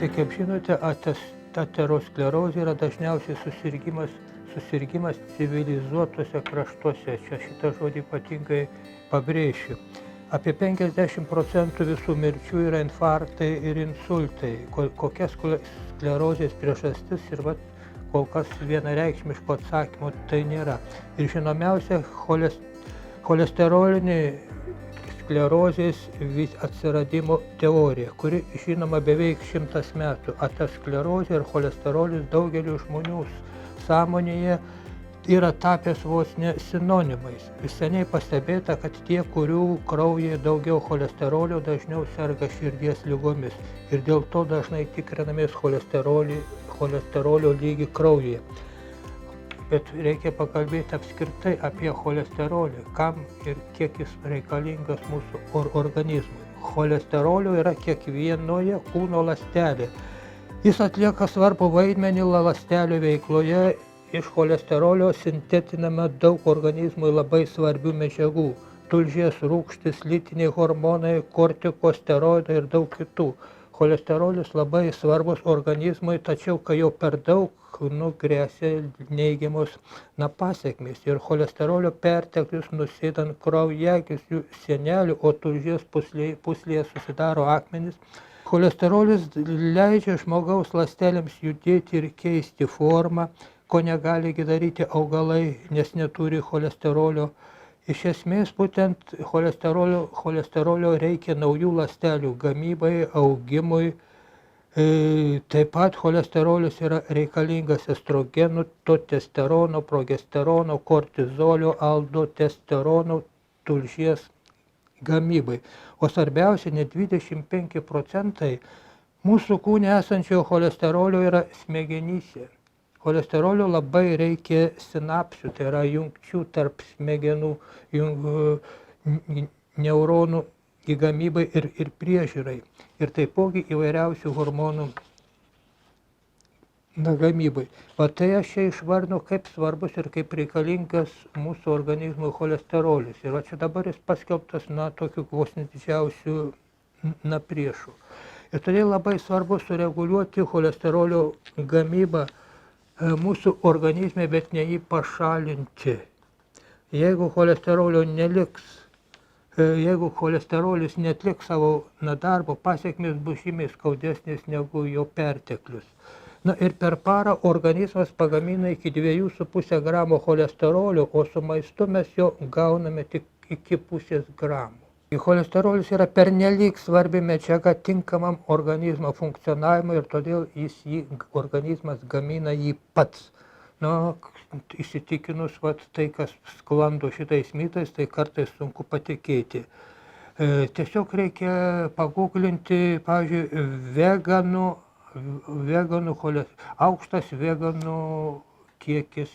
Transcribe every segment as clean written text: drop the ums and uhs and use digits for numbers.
Tai kaip žinote, aterosklerozė yra dažniausiai susirgymas civilizuotuose kraštuose. Čia šitą žodį ypatingai pabrėšiu. Apie 50% visų mirčių yra infarktai ir insultai. Kokia sklerozės priežastis ir kol kas vienareikšmiško atsakymo tai nėra. Ir žinomiausia cholesterolinė sklerozės atsiradimo teorija, kuri žinoma beveik 100 metų. Aterosklerozė ir cholesterolis daugeliu žmonių sąmonėje yra tapęs vos ne sinonimais. Seniai pastebėta, kad tie, kurių kraujyje daugiau cholesterolio, dažniau serga širdies ligomis ir dėl to dažnai tikrinamės cholesterolio lygį kraujyje. Bet reikia pakalbėti apskritai apie cholesterolį, kam ir kiek jis reikalingas mūsų organizmui. Cholesterolio yra kiekvienoje kūno ląstelėje. Jis atlieka svarbų vaidmenį ląstelių veikloje. Iš cholesterolio sintetinama daug organizmui labai svarbių medžiagų – tulžies rūgštys, lytiniai hormonai, kortikosteroidai ir daug kitų. Cholesterolis labai svarbus organizmui, tačiau kai jau per daug gresia neigiamos pasekmės. Ir cholesterolio perteklius nusėda ant kraujagyslių sienelių, o tulžies pūslėje susidaro akmenys. Cholesterolis leidžia žmogaus ląstelėms judėti ir keisti formą, ko negali daryti augalai, nes neturi cholesterolio. Iš esmės, būtent cholesterolio reikia naujų ląstelių gamybai, augimui. Taip pat cholesterolis yra reikalingas estrogenų, testosterono, progesterono, kortizolio, aldosterono, tulžies gamybai. O svarbiausia, net 25% mūsų kūne esančio cholesterolio yra smegenyse. Cholesterolio labai reikia sinapsių, tai yra jungčių tarp smegenų, neuronų gamybai ir priežiūrai. Ir taipogi įvairiausių hormonų gamybai. Tai aš čia išvardinau, kaip svarbus ir kaip reikalingas mūsų organizmui cholesterolis. Ir čia dabar jis paskelbtas tokiu vos didžiausių priešų. Ir todėl labai svarbu sureguliuoti cholesterolio gamybą mūsų organizme, bet ne jį pašalinti. Jeigu cholesterolio neliks, jeigu cholesterolis netliks savo darbo, pasekmės bus žymiai skaudesnės negu jo perteklius. Ir per parą organizmas pagamina iki 2,5 gramo cholesterolio, o su maistu mes jo gauname tik iki 0,5 gramo. Cholesterolis yra pernelyg svarbi medžiaga tinkamam organizmo funkcionavimui ir todėl organizmas gamina jį pats. Įsitikinus tai, kas sklando šitais mitais, tai kartais sunku patikėti. Tiesiog reikia paguglinti, pavyzdžiui, aukštas veganų kiekis,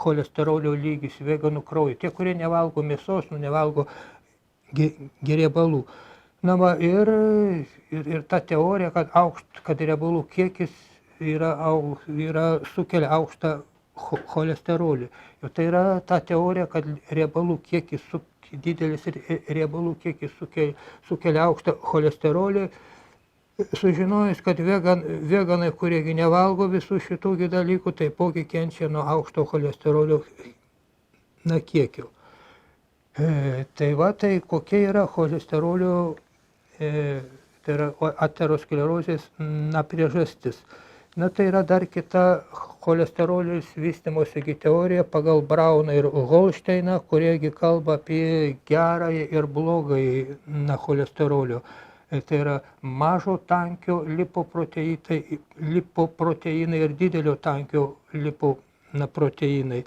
cholesterolio lygis veganų kraujy. Tie, kurie nevalgo mėsos, nevalgo riebalų. Ir ta teorija, kad riebalų kiekis sukelia aukštą cholesterolį. Ir tai yra ta teorija, kad riebalų kiekis didelis ir riebalų kiekis sukelia aukštą cholesterolį. Sužinojus, kad veganai, kurie nevalgo visų šitų dalykų, taipogi kenčia nuo aukšto cholesterolio kiekio. Tai kokia yra cholesterolio, tai yra aterosklerozės priežastis. Tai yra dar kita cholesterolis vystymosi teorija pagal Brauną ir Holšteiną, kurie kalba apie gerąjį ir blogąjį cholesterolio. Tai yra mažo tankio lipoproteinai ir didelio tankio lipoproteinai.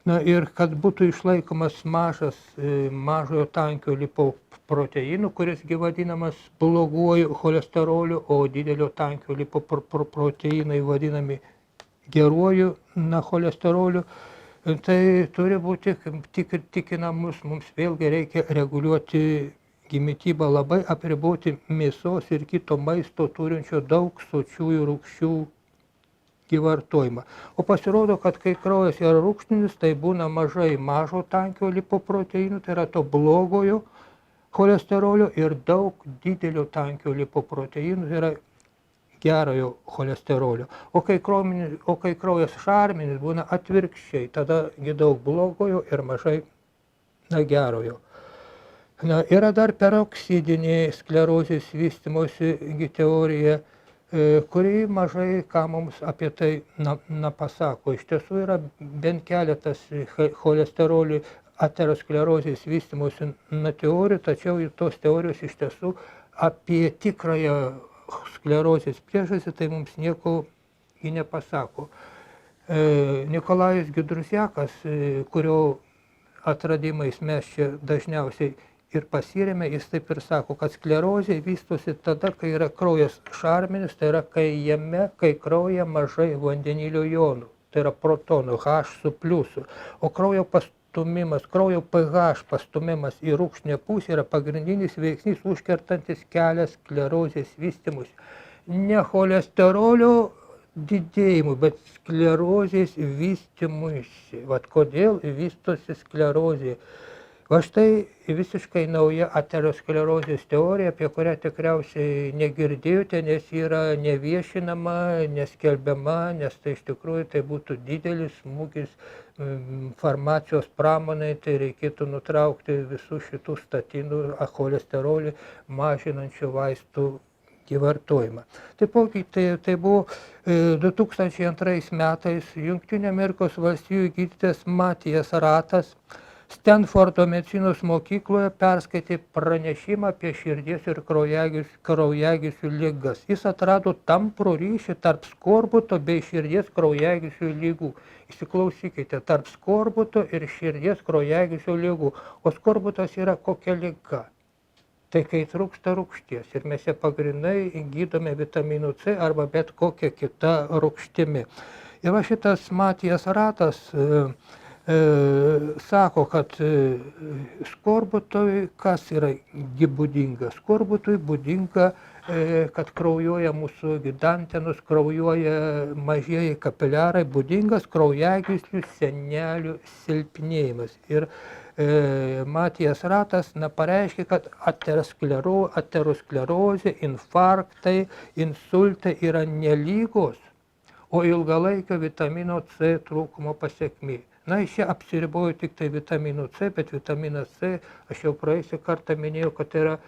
Ir kad būtų išlaikomas mažojo tankio lipoproteinų, kuris vadinamas bloguoju cholesteroliu, o didelio tankio lipoproteinai vadinami geruoju cholesteroliu, tai turi būti tikinamus, mums vėlgi reikia reguliuoti mitybą, labai apriboti mėsos ir kito maisto turinčio daug sočiųjų rūgščių vartojimą. O pasirodo, kad kai kraujas yra rūgštinis, tai būna mažai mažo tankio lipoproteinų, tai yra to blogojo cholesterolio, ir daug didelio tankio lipoproteinų, tai yra gerojo cholesterolio. O kai kraujas šarminis, būna atvirkščiai, tada daug blogojo ir mažai gerojo. Yra dar peroksidinė sklerozės vystymosi teorija, kuri mažai ką mums apie tai pasako. Iš tiesų yra bent keletas cholesterolį aterosklerozės vystymosi teorijų, tačiau tos teorijos iš tiesų apie tikrąją sklerozės priežastį tai mums nieko nepasako. Nikolajus Gidrusiakas, kurio atradimais mes čia dažniausiai ir pasirėmė, jis taip ir sako, kad sklerozė vystosi tada, kai yra kraujas šarminis, tai yra kai kraujyje mažai vandenilio jonų, tai yra protonų H su pliusu, o kraujo pH pastumimas į rūgštinę pusę yra pagrindinis veiksnys užkertantis kelią sklerozės vystymuisi. Ne cholesterolio didėjimui, bet sklerozės vystymuisi. Vat kodėl vystosi sklerozė. Va štai visiškai nauja aterosklerozės teorija, apie kurią tikriausiai negirdėjote, nes yra neviešinama, neskelbiama, nes tai iš tikrųjų tai būtų didelis smūgis farmacijos pramonai, tai reikėtų nutraukti visų šitų statinų, cholesterolį mažinančių vaistų vartojimą. Taipogi tai buvo 2002 metais Jungtinių Amerikos valstijų gydytojas Matijas Ratas Stanfordo medicinos mokykloje perskaitė pranešimą apie širdies ir kraujagyslių ligas. Jis atrado tamprų ryšį tarp skorbuto bei širdies kraujagyslių ligų. Įsiklausykite, tarp skorbuto ir širdies kraujagyslių ligų. O skorbutas yra kokia liga? Tai kai trūksta rūgšties ir mes ją pagrindai gydome vitaminu C arba bet kokia kita rūgštimi. Ir va šitas Matijas Ratas sako, kad skorbutui kas yra būdinga? Skorbutui būdinga, kad kraujuoja mūsų dantenos, kraujuoja mažieji kapiliarai, būdingas kraujagyslių sienelių silpnėjimas. Ir Matijas Ratas pareiškė, kad aterosklerozė, infarktai, insultai yra ne lygos, o ilgalaikio vitamino C trūkumo pasekmė. Na, iš čia apsiriboju tik tai vitaminu C, bet vitaminas C, aš jau praėjusią kartą minėjau, kad tai yra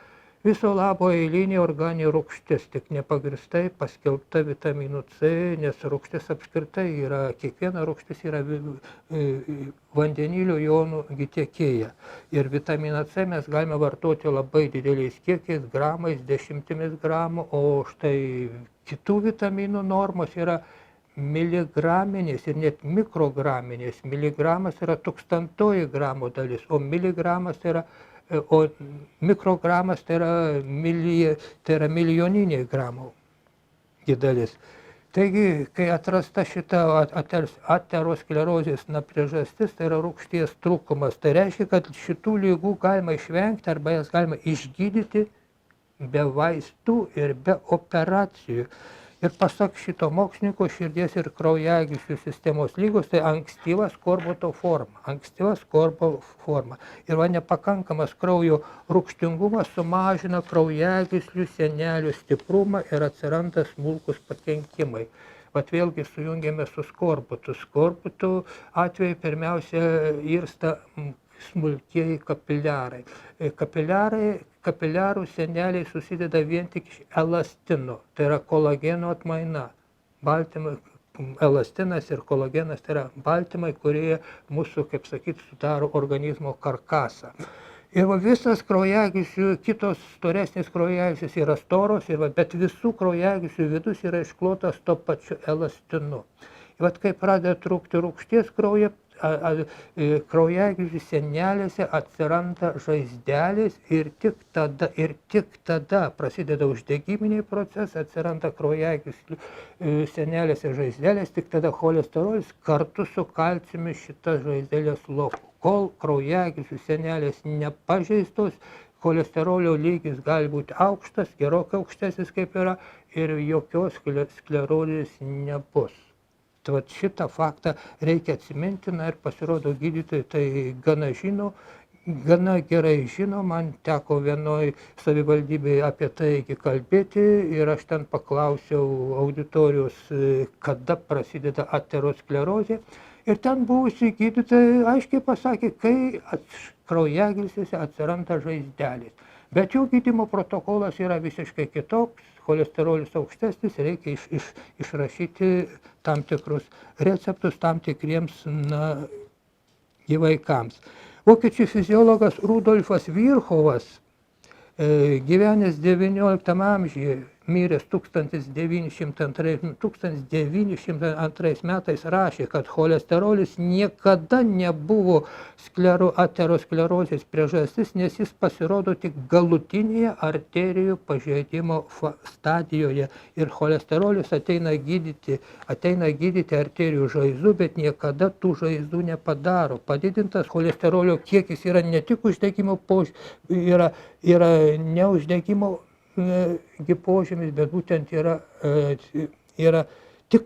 viso labo eilinė organinė rūgštis, tik nepagristai paskelbta vitaminu C, nes rūgštis apskritai yra, kiekviena rūgštis yra vandenilio jonų tiekėja. Ir vitaminą C mes galime vartoti labai dideliais kiekiais, gramais, 10 gramų, o štai kitų vitaminų normos yra miligraminės ir net mikrograminės. Miligramas yra 1000 gramo dalis, o miligramas tai yra, o mikrogramas tai yra milijoninė gramų dalis. Taigi, kai atrasta šita aterosklerozės priežastis, tai yra rūgšties trūkumas, tai reiškia, kad šitų ligų galima išvengti arba jas galima išgydyti be vaistų ir be operacijų. Ir pasak šito mokslininko, širdies ir kraujagyslių sistemos lygos tai ankstyva skorbuto forma. Ir nepakankamas kraujo rūgštingumas sumažina kraujagyslių sienelių stiprumą ir atsiranda smulkus pakenkimai. Vat vėlgi sujungiame su skorbutu. Skorbutų atveju pirmiausia irsta smulkieji kapiliarai. Kapiliarų sieneliai susideda vien tik iš elastino, tai yra kolageno atmaina. Elastinas ir kolagenas tai yra baltymai, kurie mūsų, kaip sakyti, sudaro organizmo karkasą. Ir visas kraujagyslių, kitos storesnės kraujagyslės yra storos, bet visų kraujagyslių vidus yra išklotas to pačiu elastinu. Ir kai pradeda trūkti rūgšties kraujo, kraujagyslių sienelėse atsiranda žaizdelės ir tik tada prasideda uždegiminiai procesai, atsiranda kraujagyslių sienelėse žaizdelės, tik tada cholesterolis kartu su kalciumi šitas žaizdelės lopų. Kol kraujagyslių sienelės nepažeistos, cholesterolio lygis gali būti aukštas, gerokai aukštesnis kaip yra, ir jokios sklerozės nebus. Šitą faktą reikia atsiminti, ir pasirodo gydytojai tai gana žino, gana gerai žino, man teko vienoj savivaldybėje apie tai kalbėti ir aš ten paklausiau auditorijos, kada prasideda aterosklerozė. Ir ten buvusi gydytojai aiškiai pasakė, kai kraujagyslėse atsiranda žaizdelės. Bet jų gydymo protokolas yra visiškai kitoks, cholesterolis aukštesnis, reikia išrašyti tam tikrus receptus tam tikriems vaikams. Vokiečių fiziologas Rudolfas Virchovas, gyvenęs XIX amžiuje, miręs 1902 metais, rašė, kad cholesterolis niekada nebuvo aterosklerozės priežastis, nes jis pasirodo tik galutinėje arterijų pažeidimo stadijoje. Ir cholesterolis ateina gydyti arterijų žaizdų, bet niekada tų žaizdų nepadaro. Padidintas cholesterolio kiekis yra ne tik uždegimo yra ne uždegimo požymis, bet būtent yra tik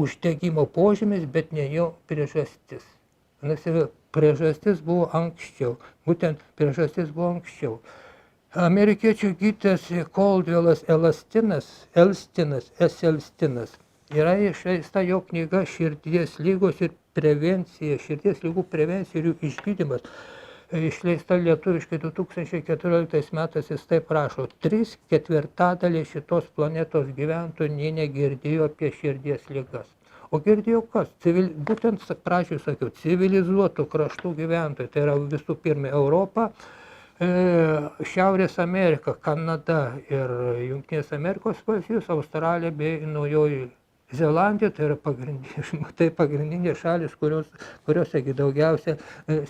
uždegimo požymis, bet ne jo priežastis. Priežastis buvo anksčiau. Būtent priežastis buvo anksčiau. Amerikiečių gydytojas Caldwellas Elstinas yra išleista jo knyga Širdies lygos ir prevencija, širdies lygų prevencija ir jų išgydymas. Išleista lietuviškai 2014 metais, jis taip rašo, 3/4 šitos planetos gyventojų nė negirdėjo apie širdies ligas. O girdėjo kas? Būtent pradžioj sakiau, civilizuotų kraštų gyventojai, tai yra visų pirma Europa, Šiaurės Amerika, Kanada ir Jungtinės Amerikos valstijos, Australija bei Naujoji Zelandija, tai yra pagrindinės šalis, kuriuose daugiausia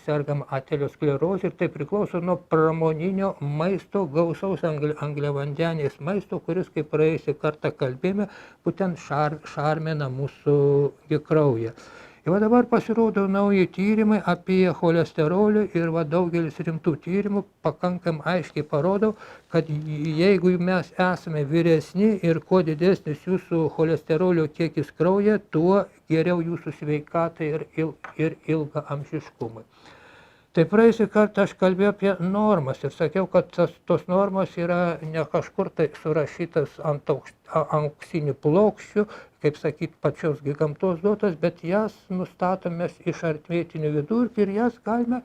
sergama aterosklerozė, ir tai priklauso nuo pramoninio maisto, gausaus angliavandenės maisto, kuris, kaip praėjusį kartą kalbėjome, būtent šarmina mūsų kraują. Ir dabar pasirodo nauji tyrimai apie cholesterolį ir daugelis rimtų tyrimų pakankamai aiškiai parodo, kad jeigu mes esame vyresni ir kuo didesnis jūsų cholesterolio kiekis kraujyje, tuo geriau jūsų sveikatai ir ilgaamžiškumui. Tai praėjusį kartą aš kalbėjau apie normas ir sakiau, kad tos normos yra ne kažkur tai surašytas ant auksinių plokščių, kaip sakyt, pačios gamtos duotas, bet jas nustatomės iš aritmetinių vidurkių ir jas galime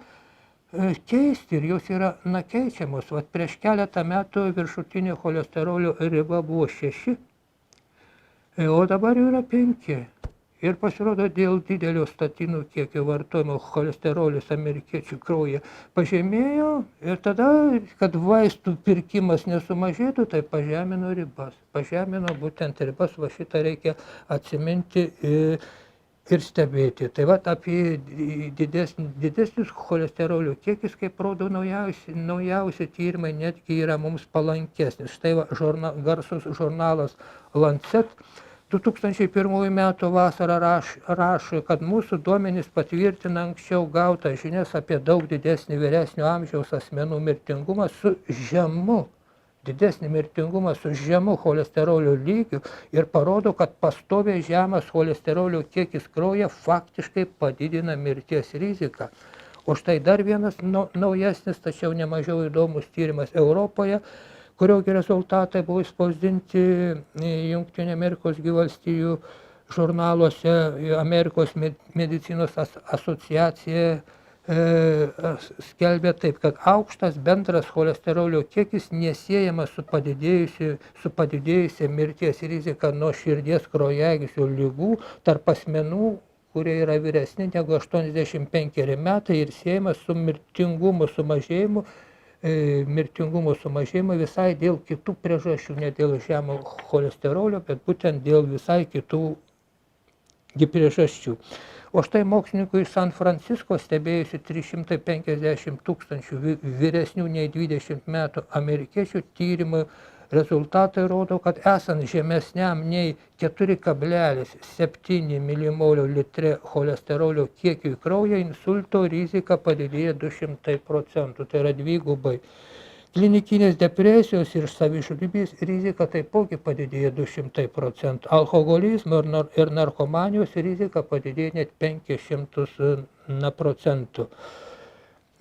keisti ir jos yra keičiamos. Prieš keletą metų viršutinė cholesterolio riba buvo 6, o dabar yra 5. Ir pasirodo, dėl didelio statinų kiekio vartojimo cholesterolis amerikiečių kraujyje pažemėjo ir tada, kad vaistų pirkimas nesumažėtų, tai pažemino ribas. Pažemino būtent ribas, šitą reikia atsiminti ir stebėti. Tai apie didesnis cholesterolio kiekis, kaip rodo naujausi tyrimai, netgi yra mums palankesnis. Štai garsus žurnalas Lancet 2001 metų vasarą rašo, kad mūsų duomenys patvirtina anksčiau gautą žinias apie daug didesnį vyresnio amžiaus asmenų mirtingumą su didesnį mirtingumą su žemu cholesterolio lygiu ir parodo, kad pastoviai žemas cholesterolio kiekis kraujyje faktiškai padidina mirties riziką. O štai dar vienas naujesnis, tačiau nemažiau įdomus tyrimas Europoje, kurio rezultatai buvo išspausdinti Jungtinių Amerikos valstijų žurnaluose. Amerikos medicinos asociacija skelbia taip, kad aukštas bendras cholesterolio kiekis nesiejamas su padidėjusia mirties rizika nuo širdies kraujagyslių ligų tarp asmenų, kurie yra vyresni negu 85 metai, ir siejamas su mirtingumo sumažėjimo visai dėl kitų priežasčių, ne dėl žemo cholesterolio, bet būtent dėl visai kitų priežasčių. O štai mokslininkų iš San Francisco stebėjusi 350 000 vyresnių nei 20 metų amerikiečių tyrimų rezultatai rodo, kad esant žemesniam nei 4,7 milimolio litre cholesterolio kiekiui kraujyje, insulto rizika padidėja 200%, tai yra dvigubai. Klinikinės depresijos ir savižudybės rizika taipogi padidėja 200%. Alkoholizmo ir narkomanijos rizika padidėja net 500%.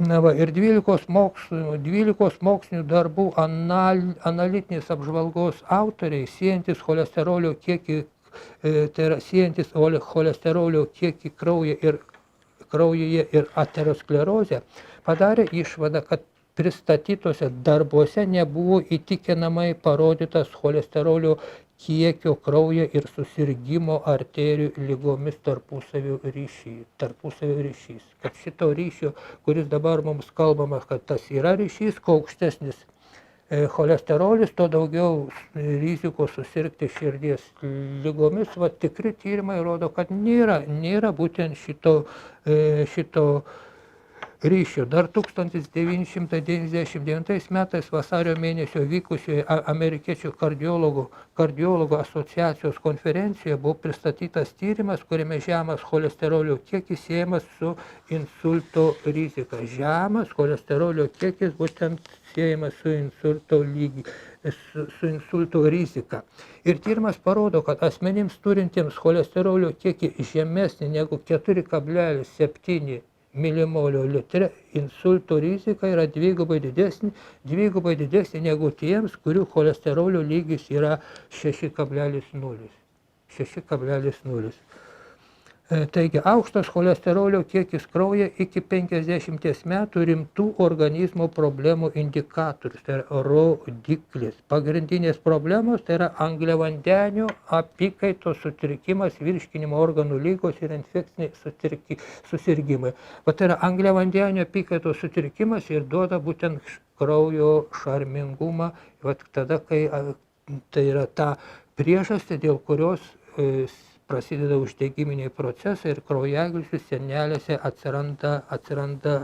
Ir 12 mokslinių darbų analitinės apžvalgos autoriai, siejantis cholesterolio kiekį, tai yra siejantis cholesterolio kiekį kraujyje ir aterosklerozę, padarė išvadą, kad pristatytose darbuose nebuvo įtikinamai parodytas cholesterolio kiekio kraujo ir susirgimo arterijų ligomis tarpusavio ryšys. Kad šito ryšio, kuris dabar mums kalbama, kad tas yra ryšys, kuo aukštesnis cholesterolis, to daugiau rizikos susirgti širdies ligomis. Va, tikri tyrimai rodo, kad nėra būtent šito ryšio. Dar 1999 metais vasario mėnesio vykusioje amerikiečių kardiologų asociacijos konferencijoje buvo pristatytas tyrimas, kuriame žemas cholesterolio kiekis siejamas su insulto rizika. Žemas cholesterolio kiekis būtent siejamas su insulto rizika. Ir tyrimas parodo, kad asmenims turintiems cholesterolio kiekį žemesnį negu 4,7 milimolio litre insulto rizika yra dvigubai didesnė negu tiems, kurių cholesterolio lygis yra 6,0. Taigi, aukštas cholesterolio kiekis kraujyje iki 50 metų rimtų organizmo problemų indikatorius, tai yra rodiklis. Pagrindinės problemos tai yra angliavandenių apykaitos sutrikimas, virškinimo organų ligos ir infekciniai susirgimai. Tai yra angliavandenių apykaitos sutrikimas ir duoda būtent kraujo šarmingumą, tada, kai tai yra ta priežastį, dėl kurios prasideda uždegiminiai procesai ir kraujagyslių sienelėse atsiranda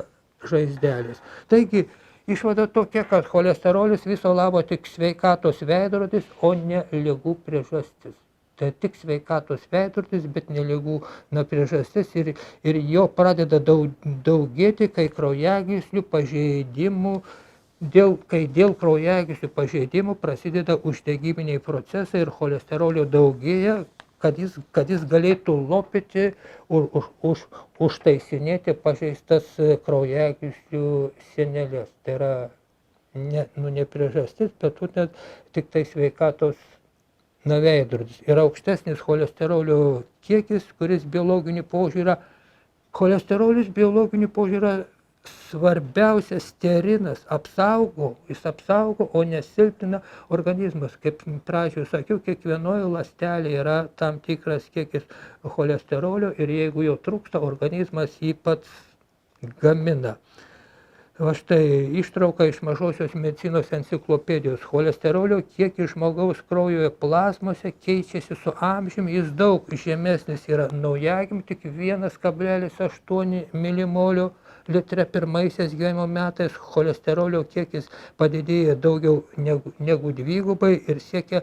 žaizdelės. Taigi, išvada tokia, kad cholesterolis viso labo tik sveikatos veidrodis, o ne ligų priežastis. Tai tik sveikatos veidrodis, bet ne ligų priežastis ir jo pradeda daugėti, kai kraujagyslių pažeidimų dėl kraujagyslių pažeidimų prasideda uždegiminiai procesai ir cholesterolio daugėja, kad jis galėtų lopyti, užtaisinėti pažeistas kraujagyslių sienelės. Tai yra ne priežastis, bet tik tai sveikatos veidrodis. Ir aukštesnis cholesterolio kiekis, kuris biologiniu požiūriu, cholesterolis biologiniu požiūriu svarbiausias sterinas, jis apsaugo, o nesilpnina organizmas. Kaip pradžioje sakiau, kiekvienoje ląstelėje yra tam tikras kiekis cholesterolio ir jeigu jo trūksta, organizmas jį pats gamina. Va štai ištrauka iš Mažosios medicinos enciklopedijos. Cholesterolio kiekis žmogaus kraujoje plazmose keičiasi su amžiumi, jis daug žemesnis yra naujagimių, tik 1,8 milimolio litre pirmaisiais gyvenimo metais, cholesterolio kiekis padidėja daugiau negu dvigubai ir siekia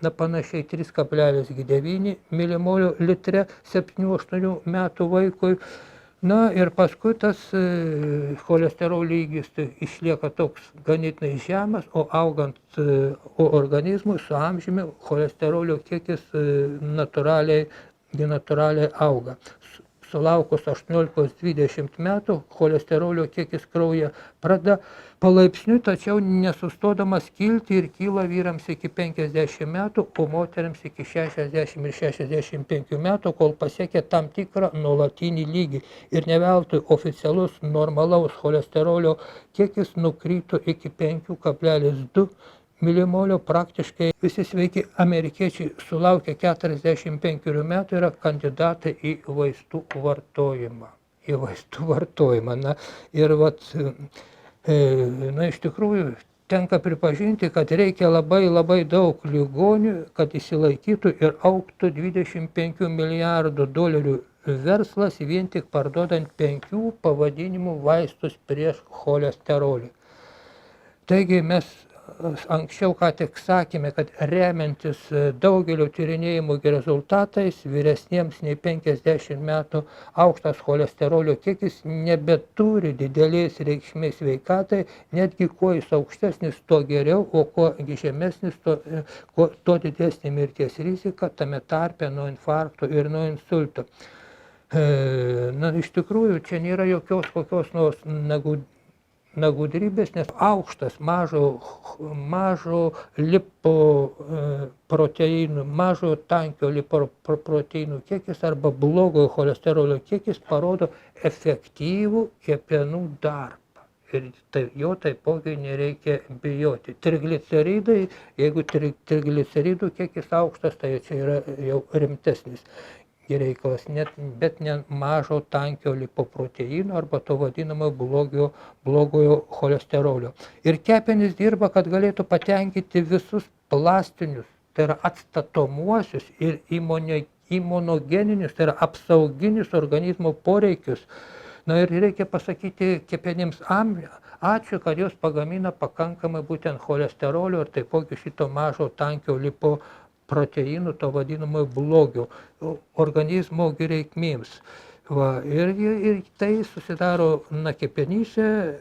panašiai 3,9 milimolio litre 7-8 metų vaikui. Ir paskui tas cholesterolio lygis išlieka toks ganėtinai žemas, o augant organizmui su amžiumi cholesterolio kiekis natūraliai auga. Sulaukus 18-20 metų cholesterolio kiekis kraujyje pradeda palaipsniui, tačiau nesustodamas kilti ir kyla vyrams iki 50 metų, o moteriams iki 60 ir 65 metų, kol pasiekia tam tikrą nuolatinį lygį. Ir ne veltui oficialus normalaus cholesterolio kiekis nukrito iki 5,2 milimolio. Praktiškai visi sveiki amerikiečiai sulaukę 45 metų yra kandidatai į vaistų vartojimą. Iš tikrųjų, tenka pripažinti, kad reikia labai daug ligonių, kad išsilaikytų ir augtų 25 milijardų dolerių verslas vien tik parduodant 5 pavadinimų vaistus prieš cholesterolį. Taigi mes anksčiau ką tik sakėme, kad remiantis daugelio tyrinėjimų rezultatais, vyresniems nei 50 metų aukštas cholesterolio kiekis nebeturi didelės reikšmės sveikatai, netgi kuo jis aukštesnis, tuo geriau, o kuo žemesnis, tuo didesnė mirties rizika, tame tarpe nuo infarkto ir nuo insulto. Na, iš tikrųjų, čia nėra jokios kokios nors gudrybės, nes aukštas mažo lipoproteinų, mažo tankio lipoproteinų kiekis arba blogojo cholesterolio kiekis parodo efektyvų kepenų darbą. Ir jo taipogi nereikia bijoti. Trigliceridai, jeigu trigliceridų kiekis aukštas, tai čia yra jau rimtesnis reikalas, bet ne mažo tankio lipoproteino arba to vadinamo blogojo cholesterolio. Ir kepenys dirba, kad galėtų patenkinti visus plastinius, tai yra atstatomuosius ir imunogeninius, tai yra apsauginius organizmo poreikius. Na ir reikia pasakyti kepenims ačiū, kad jos pagamina pakankamai būtent cholesterolio ir taipogi šito mažo tankio lipoproteinų, to vadinamojo blogio organizmo reikmėms. Ir tai susidaro kepenyse,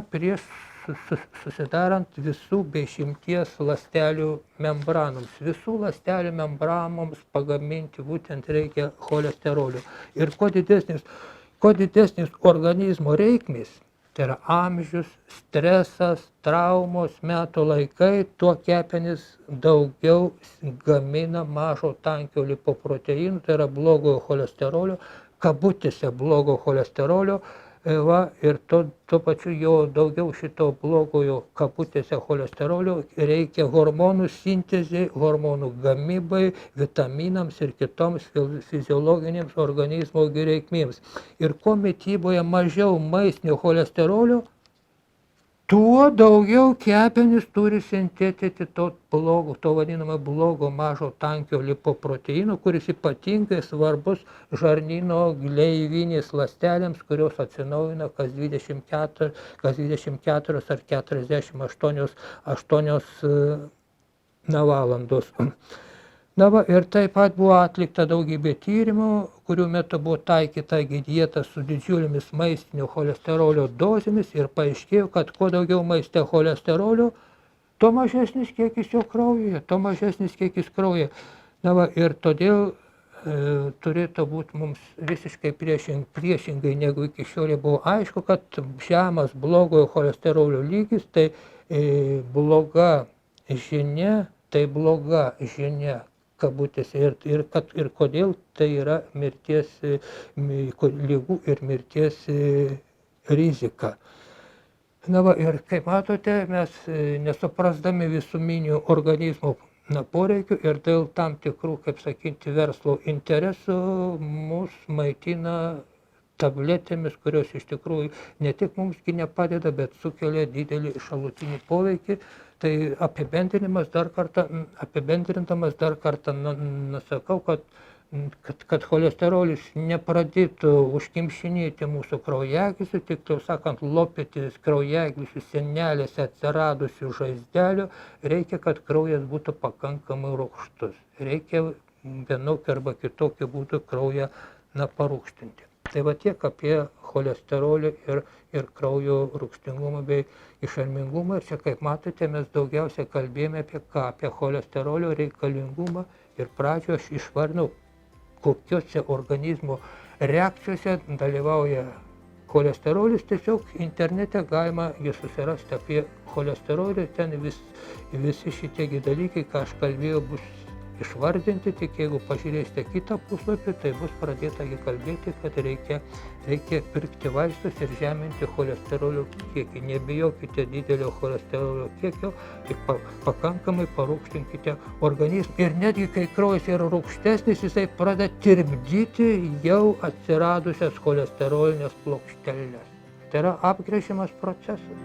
prieš susidarant visų be išimties ląstelių membranoms. Visų ląstelių membranoms pagaminti būtent reikia cholesterolio. Ir kuo didesnis organizmo reikmės, tai yra amžius, stresas, traumos, metų laikai, tuo kepenys daugiau gamina mažo tankio lipoproteinų, tai yra blogojo cholesterolio, kabutėse blogo cholesterolio, ir tuo pačiu jo daugiau šito blogojo kabutėse cholesterolio reikia hormonų sintezei, hormonų gamybai, vitaminams ir kitoms fiziologinėms organizmo reikmėms. Ir kuo mityboje mažiau maistinio cholesterolio, tuo daugiau kepenys turi sintetiti to vadinamo blogo mažo tankio lipoproteino, kuris ypatingai svarbus žarnyno gleivinės ląstelėms, kurios atsinaujina kas 24 ar 48 valandos. Ir taip pat buvo atlikta daugybė tyrimų, kurių metu buvo taikyta dieta su didžiulėmis maistinio cholesterolio dozėmis ir paaiškėjo, kad kuo daugiau maiste cholesterolio, tuo mažesnis kiekis jo kraujyje, Ir todėl turėtų būti mums visiškai priešingai, negu iki šiol buvo aišku, kad žemas blogojo cholesterolio lygis, tai bloga žinia, kabutėse, ir kodėl tai yra mirties ligų ir mirties rizika. Ir kaip matote, mes nesuprasdami visuminių organizmo poreikių ir dėl tam tikrų, kaip sakyti, verslo interesų mus maitina tabletėmis, kurios iš tikrųjų ne tik mums nepadeda, bet sukelia didelį šalutinį poveikį. Tai apibendrindamas dar kartą nusakau, kad cholesterolis nepradėtų užkimšinėti mūsų kraujagyslių, tiksliau sakant, lopyti kraujagyslių sienelėse atsiradusių žaizdelių, reikia, kad kraujas būtų pakankamai rūgštus. Reikia vienokiu arba kitokiu būdu kraują parūgštinti. Tai va tiek apie cholesterolį ir kraujo rūgštingumą bei išarmingumą. Ir čia, kaip matote, mes daugiausiai kalbėjome apie cholesterolio reikalingumą. Ir pradžioje aš išvardinau, kokiuose organizmo reakcijose dalyvauja cholesterolis. Tiesiog internete galima jį susirasti apie cholesterolį. Ten visi šitie dalykai, ką aš kalbėjau, bus išvardinti, tik jeigu pažiūrėsite kitą puslapį, tai bus pradėta kalbėti, kad reikia pirkti vaistus ir žeminti cholesterolio kiekį. Nebijokite didelio cholesterolio kiekio, tik pakankamai parūgštinkite organizmą. Ir netgi kai kraujas yra rūgštesnis, jisai pradeda tirpdyti jau atsiradusias cholesterolinės plokšteles. Tai yra apgręžimas procesas.